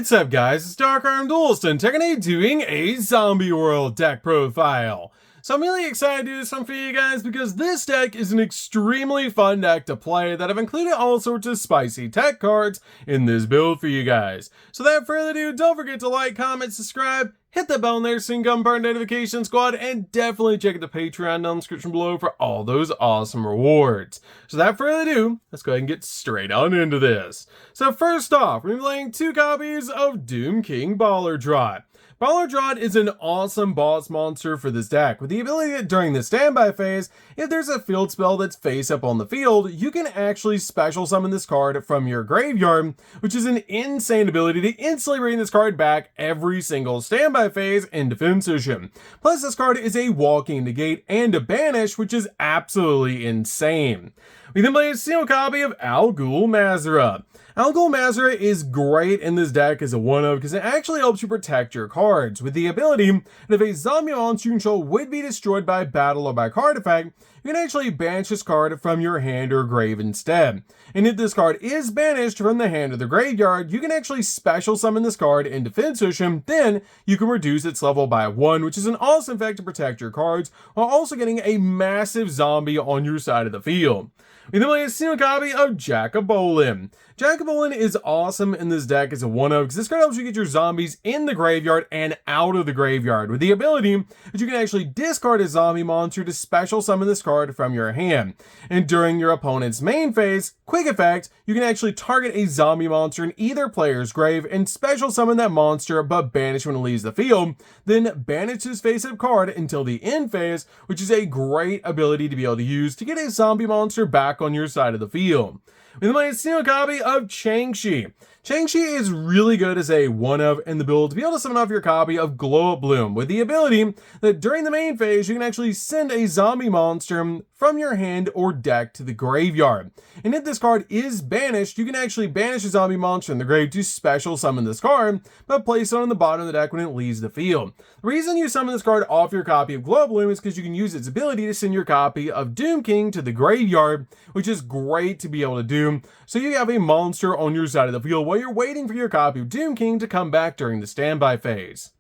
What's up guys, it's DarkArmedDuelist and today doing a Zombie World deck profile. So I'm really excited to do this one for you guys because this deck is an extremely fun deck to play that I've included all sorts of spicy tech cards in this build for you guys. So without further ado, don't forget to like, comment, subscribe, hit the bell in there so you can become part of the notification squad, and definitely check out the Patreon down in the description below for all those awesome rewards. So without further ado, let's go ahead and get straight on into this. So first off, we're going to be playing 2 copies of Doom King Ballardrot. Ballardrot is an awesome boss monster for this deck, with the ability that during the standby phase, if there's a field spell that's face up on the field, you can actually special summon this card from your graveyard, which is an insane ability to instantly bring this card back every single standby phase in defense position. Plus this card is a walking negate and a banish, which is absolutely insane. We then play a single copy of Al Ghul Mazrah. Al Ghul Mazrah is great in this deck as a 1-of because it actually helps you protect your cards, with the ability that if a zombie monster you control would be destroyed by battle or by card effect, you can actually banish this card from your hand or grave instead. And if this card is banished from the hand or the graveyard, you can actually special summon this card in defense position, then you can reduce its level by 1, which is an awesome effect to protect your cards, while also getting a massive zombie on your side of the field. We then play a single copy of Jackabolin. Jackabolin is awesome in this deck as a 1-of because this card helps you get your zombies in the graveyard and out of the graveyard, with the ability that you can actually discard a zombie monster to special summon this card from your hand. And during your opponent's main phase, quick effect, you can actually target a zombie monster in either player's grave and special summon that monster but banish when it leaves the field, then banish this face-up card until the end phase, which is a great ability to be able to use to get a zombie monster back on your side of the field. We then play a single copy of Changshi. Changshi is really good as a 1-of in the build to be able to summon off your copy of Glow Up Bloom, with the ability that during the main phase you can actually send a zombie monster from your hand or deck to the graveyard. And if this card is banished, you can actually banish a zombie monster in the grave to special summon this card, but place it on the bottom of the deck when it leaves the field. The reason you summon this card off your copy of Glow Up Bloom is because you can use its ability to send your copy of Doom King to the graveyard, which is great to be able to do, so you have a monster on your side of the field while you're waiting for your copy of Doom King to come back during the standby phase.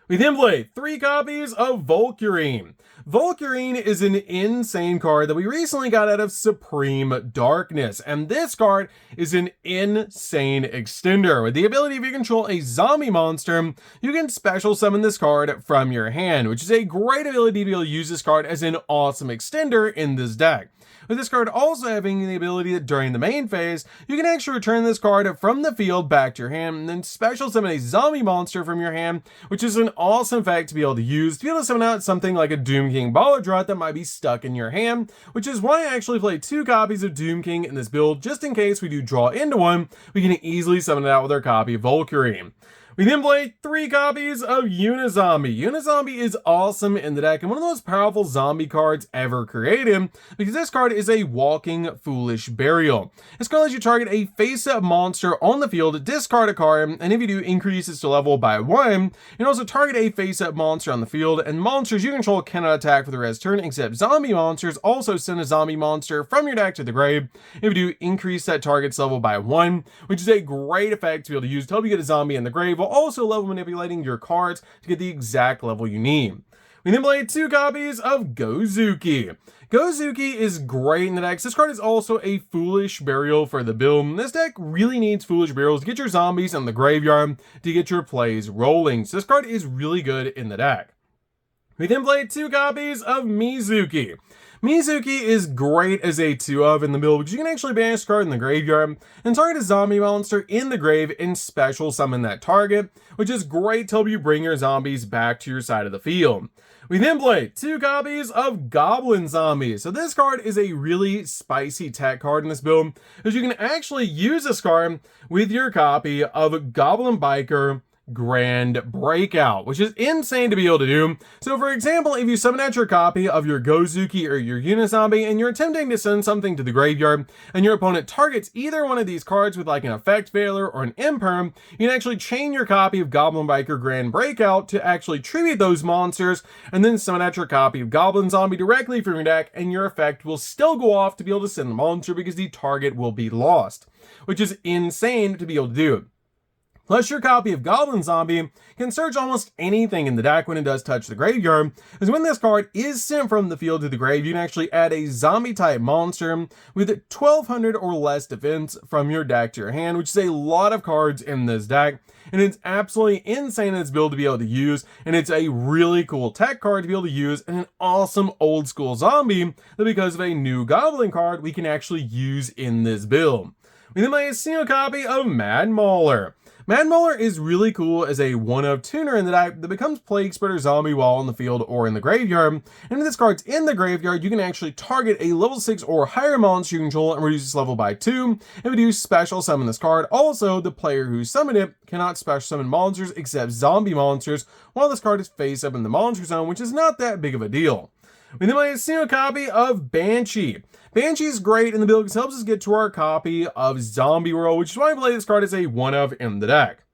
We then play 3 copies of Volcurine. Volcurine is an insane card that we recently got out of Supreme Darkness, and this card is an insane extender. With the ability, if you control a zombie monster, you can special summon this card from your hand, which is a great ability to be able to use this card as an awesome extender in this deck. With this card also having the ability that during the main phase, you can actually return this card from the field back to your hand and then special summon a zombie monster from your hand, which is an awesome effect to be able to summon out something like a Doom King Ballardrot that might be stuck in your hand, which is why I actually play 2 copies of Doom King in this build, just in case we do draw into one, we can easily summon it out with our copy of Volcurine. We then play 3 copies of Unizombie. Unizombie is awesome in the deck and one of the most powerful zombie cards ever created because this card is a walking foolish burial. This card lets you target a face-up monster on the field, discard a card, and if you do, increase its level by 1. And also target a face-up monster on the field, and monsters you control cannot attack for the rest of the turn except zombie monsters. Also send a zombie monster from your deck to the grave. If you do, increase that target's level by 1, which is a great effect to be able to use to help you get a zombie in the grave, while also level manipulating your cards to get the exact level you need. We then play 2 copies of Gozuki. Gozuki is great in the deck. This card is also a foolish burial for the build. This deck really needs foolish burials to get your zombies in the graveyard to get your plays rolling. So this card is really good in the deck. We then play 2 copies of Mizuki. Mizuki is great as a 2-of in the build because you can actually banish this card in the graveyard and target a zombie monster in the grave and special summon that target, which is great to help you bring your zombies back to your side of the field. We then play 2 copies of Goblin Zombie. So this card is a really spicy tech card in this build because you can actually use this card with your copy of Goblin Biker Grand Breakout, which is insane to be able to do. So for example, if you summon out your copy of your Gozuki or your Unizombie and you're attempting to send something to the graveyard and your opponent targets either one of these cards with like an effect failure or an imperm, you can actually chain your copy of Goblin Biker Grand Breakout to actually tribute those monsters and then summon out your copy of Goblin Zombie directly from your deck, and your effect will still go off to be able to send the monster because the target will be lost, which is insane to be able to do. Plus, your copy of Goblin Zombie can search almost anything in the deck when it does touch the graveyard, as when this card is sent from the field to the grave, you can actually add a zombie-type monster with 1200 or less defense from your deck to your hand, which is a lot of cards in this deck, and it's absolutely insane in its build to be able to use, and it's a really cool tech card to be able to use, and an awesome old-school zombie that because of a new Goblin card, we can actually use in this build. We then play a single copy of Mad Mauler. Mad Mauler is really cool as a 1-of tuner in the deck that becomes Plague Spreader Zombie while on the field or in the graveyard. And if this card's in the graveyard, you can actually target a level 6 or higher monster you control and reduce its level by 2. If you do special summon this card, also the player who summoned it cannot special summon monsters except zombie monsters while this card is face up in the monster zone, which is not that big of a deal. We then play a single copy of Banshee. Banshee is great in the build because it helps us get to our copy of Zombie World, which is why I play this card as a 1-of in the deck.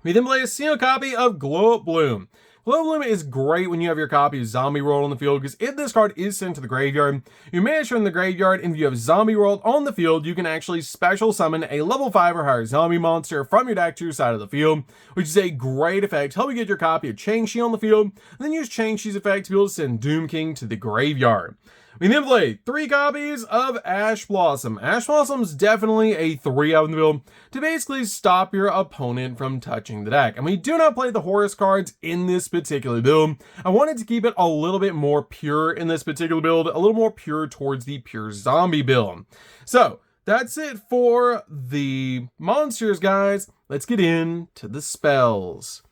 We then play a single copy of Glow Up Bloom. Glow Up Bloom is great when you have your copy of Zombie World on the field because if this card is sent to the graveyard, you manage in the graveyard, and if you have Zombie World on the field, you can actually special summon a level 5 or higher zombie monster from your deck to your side of the field, which is a great effect. Help you get your copy of Chang-Chi on the field, and then use Chang-Chi's effect to be able to send Doom King to the graveyard. We then play 3 copies of Ash Blossom. Ash Blossom is definitely a 3-of in the build to basically stop your opponent from touching the deck. And we do not play the Horus cards in this particular build. I wanted to keep it a little bit more pure in this particular build, a little more pure towards the pure zombie build. So that's it for the monsters, guys. Let's get into the spells.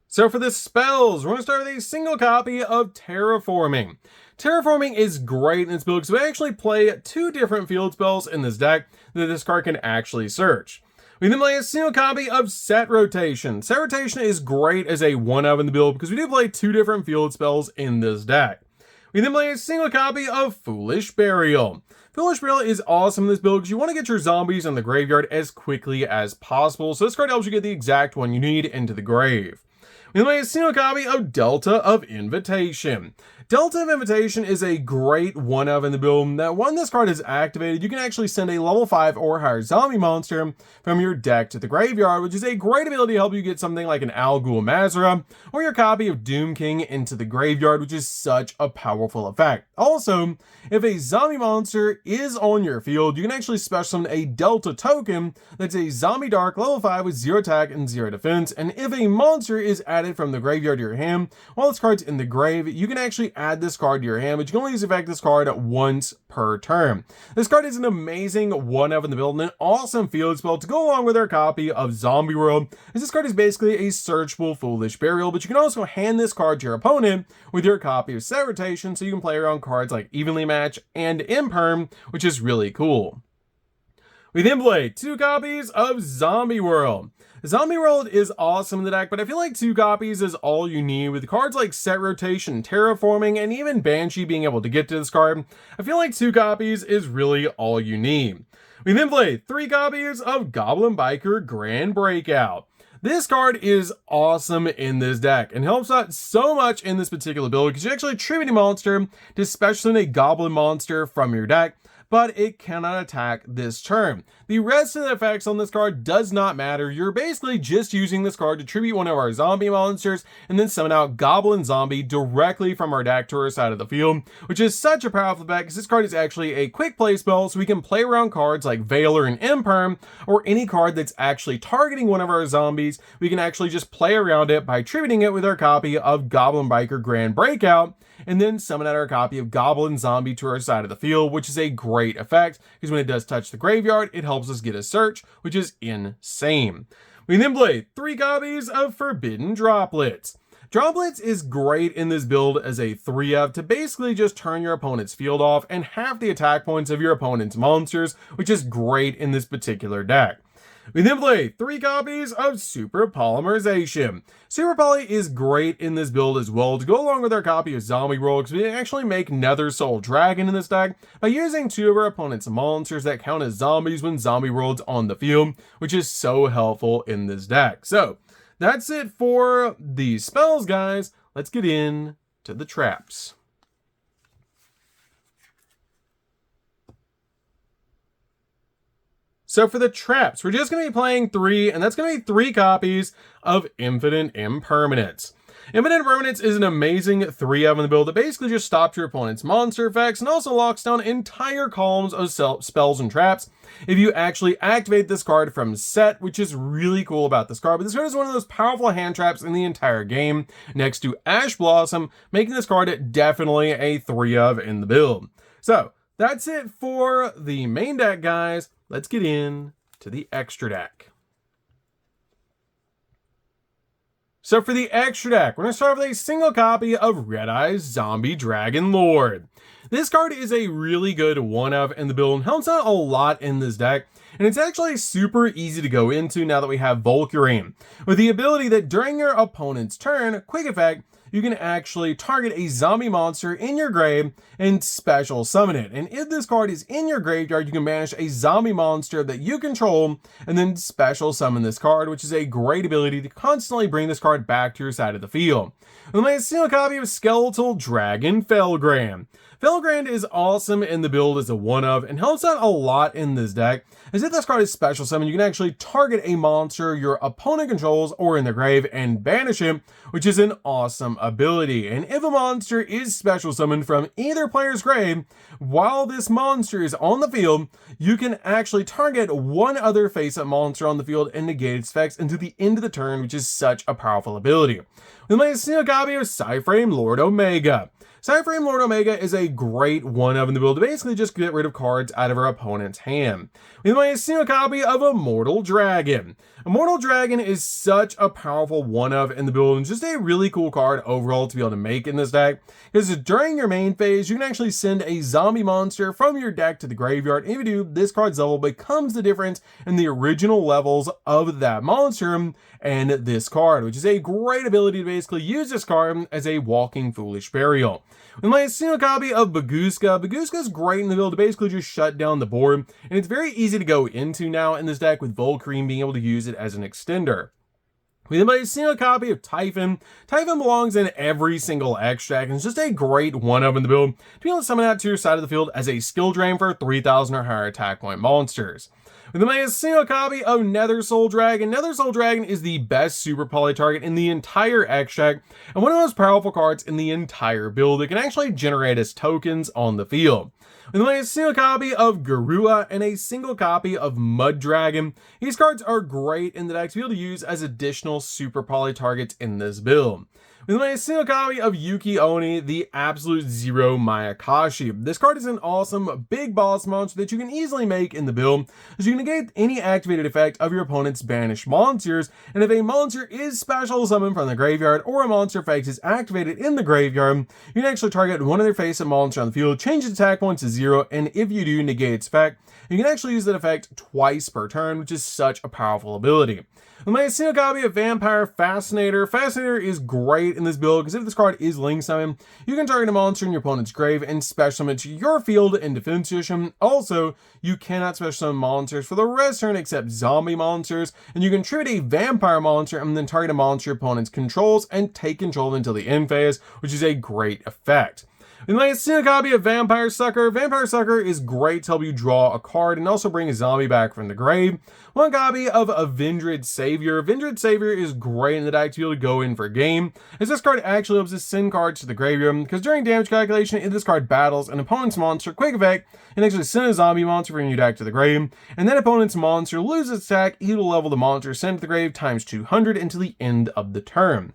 So for the spells, we're going to start with a single copy of Terraforming. Terraforming is great in this build because we actually play 2 different field spells in this deck that this card can actually search. We then play a single copy of Set Rotation. Set Rotation is great as a 1-of in the build because we do play 2 different field spells in this deck. We then play a single copy of Foolish Burial. Foolish Burial is awesome in this build because you want to get your zombies in the graveyard as quickly as possible, so this card helps you get the exact one you need into the grave. We then play a single copy of Delta of Invitation. Delta of Invitation is a great 1-of in the build that when this card is activated, you can actually send a level 5 or higher zombie monster from your deck to the graveyard, which is a great ability to help you get something like an Al Ghul Mazra or your copy of Doom King into the graveyard, which is such a powerful effect. Also, if a zombie monster is on your field, you can actually special summon a Delta token that's a zombie dark level 5 with 0 attack and 0 defense, and if a monster is added from the graveyard to your hand while this card's in the grave, you can actually add this card to your hand, but you can only use effect this card once per turn. This card is an amazing 1-of in the build and an awesome field spell to go along with our copy of Zombie World, as this card is basically a searchable Foolish Burial, but you can also hand this card to your opponent with your copy of Set Rotation so you can play around cards like Evenly Match and Imperm, which is really cool. We then play 2 copies of Zombie World. Zombie World is awesome in the deck, but I feel like 2 copies is all you need. With cards like Set Rotation, Terraforming, and even Banshee being able to get to this card, I feel like 2 copies is really all you need. We then play 3 copies of Goblin Biker Grand Breakout. This card is awesome in this deck and helps out so much in this particular build because you actually tribute a monster to special summon a goblin monster from your deck, but it cannot attack this turn. The rest of the effects on this card does not matter. You're basically just using this card to tribute one of our zombie monsters and then summon out Goblin Zombie directly from our deck to our side of the field, which is such a powerful effect because this card is actually a quick play spell, so we can play around cards like Veiler and Imperm, or any card that's actually targeting one of our zombies. We can actually just play around it by tributing it with our copy of Goblin Biker Grand Breakout, and then summon out our copy of Goblin Zombie to our side of the field, which is a great effect because when it does touch the graveyard, it helps us get a search, which is insane. We then play 3 copies of Forbidden Droplets. Droplets is great in this build as a 3-of to basically just turn your opponent's field off and half the attack points of your opponent's monsters, which is great in this particular deck. We then play 3 copies of Super Polymerization. Super Poly is great in this build as well to go along with our copy of Zombie World because we actually make Nether Soul Dragon in this deck by using 2 of our opponent's monsters that count as zombies when Zombie World's on the field, which is so helpful in this deck. So that's it for the spells, guys. Let's get in to the traps. So for the traps, we're just going to be playing 3, and that's going to be 3 copies of Infinite Impermanence. Infinite Impermanence is an amazing 3-of in the build that basically just stops your opponent's monster effects and also locks down entire columns of spells and traps if you actually activate this card from set, which is really cool about this card. But this card is one of those powerful hand traps in the entire game next to Ash Blossom, making this card definitely a 3-of in the build. So that's it for the main deck, guys. Let's get in to the extra deck. So for the extra deck, we're going to start with a single copy of Red Eye's Zombie Dragon Lord. This card is a really good 1-of in the build and helps out a lot in this deck, and it's actually super easy to go into now that we have Volcurine, with the ability that during your opponent's turn, quick effect, you can actually target a zombie monster in your grave and special summon it. And if this card is in your graveyard, you can banish a zombie monster that you control and then special summon this card, which is a great ability to constantly bring this card back to your side of the field. And my single copy of Skeletal Dragon Felgrand. Felgrand is awesome in the build as a 1-of and helps out a lot in this deck, as if this card is special summon, you can actually target a monster your opponent controls or in the grave and banish him, which is an awesome ability. And if a monster is special summoned from either player's grave, while this monster is on the field, you can actually target one other face-up monster on the field and negate its effects until the end of the turn, which is such a powerful ability. With my single copy of Psyframe Lord Omega. Psyframe Lord Omega is a great 1-of in the build to basically just get rid of cards out of our opponent's hand. With my single copy of Immortal Dragon. Immortal Dragon is such a powerful 1-of in the build and just a really cool card overall to be able to make in this deck, because during your main phase, you can actually send a zombie monster from your deck to the graveyard. And if you do, this card's level becomes the difference in the original levels of that monster and this card, which is a great ability to basically use this card as a walking Foolish Burial. With my single copy of Baguska, Baguska is great in the build to basically just shut down the board, and it's very easy to go into now in this deck with Volcurine being able to use it as an extender. With my single copy of Typhon, Typhon belongs in every single extract and it's just a great 1-of in the build to be able to summon out to your side of the field as a skill drain for 3,000 or higher attack point monsters. With my single copy of Nether Soul Dragon, Nether Soul Dragon is the best super poly target in the entire extract and one of the most powerful cards in the entire build that can actually generate as tokens on the field. With my single copy of Garua and a single copy of Mud Dragon, these cards are great in the deck to be able to use as additional super poly targets in this build. With my single copy of Yugioh, the Absolute Zero Mayakashi. This card is an awesome big boss monster that you can easily make in the build, as you can negate any activated effect of your opponent's banished monsters, and if a monster is special summoned from the graveyard or a monster effect is activated in the graveyard, you can actually target one of their face-up monster on the field, change its attack points to 0, and if you do, negate its effect. You can actually use that effect twice per turn, which is such a powerful ability. With my single copy of Vampire Fascinator, Fascinator is great in this build because if this card is link summoned, you can target a monster in your opponent's grave and special summon it to your field in defense position. Also, you cannot special summon monsters for the rest of the turn except zombie monsters, and you can tribute a vampire monster and then target a monster your opponent controls and take control until the end phase, which is a great effect. With my single copy of Vampire Sucker, Vampire Sucker is great to help you draw a card and also bring a zombie back from the grave. One copy of Avenged Savior. Avenged Savior is great in the deck to be able to go in for game, as this card actually helps us send cards to the graveyard, because during damage calculation, if this card battles an opponent's monster, quick effect, and actually send a zombie monster from your deck to the grave, and then opponent's monster loses its attack, he will level the monster sent to the grave times 200 until the end of the turn.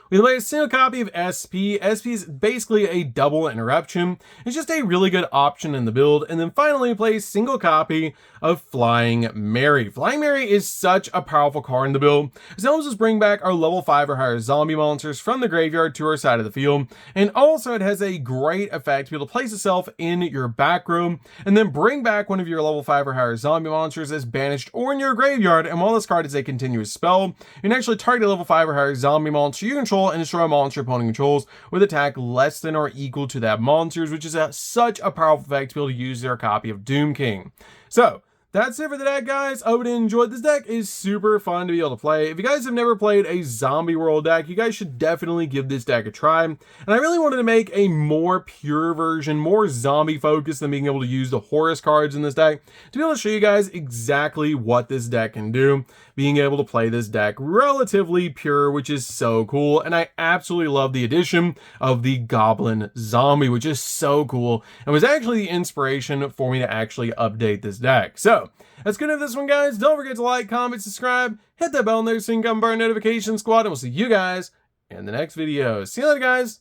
We play a single copy of SP. SP is basically a double interruption. It's just a really good option in the build. And then finally, we play a single copy of Flying Mary. Flying Mary is such a powerful card in the build, as it helps us bring back our level 5 or higher zombie monsters from the graveyard to our side of the field. And also, it has a great effect to be able to place itself in your back row and then bring back one of your level 5 or higher zombie monsters as banished or in your graveyard. And while this card is a continuous spell, you can actually target a level 5 or higher zombie monster you control and destroy a monster opponent controls with attack less than or equal to that monster's, which is such a powerful effect to be able to use their copy of Doom King. So That's it for the deck, guys. I hope you enjoyed. This deck is super fun to be able to play. If you guys have never played a zombie world deck, you guys should definitely give this deck a try. And I really wanted to make a more pure version, more zombie focused than being able to use the Horus cards in this deck, to be able to show you guys exactly what this deck can do. Being able to play this deck relatively pure, which is so cool. And I absolutely love the addition of the Goblin Zombie, which is so cool, and was actually the inspiration for me to actually update this deck. So that's good for this one, guys. Don't forget to like, comment, subscribe, hit that bell in there so you can come by our notification squad, and we'll see you guys in the next video. See you later, guys.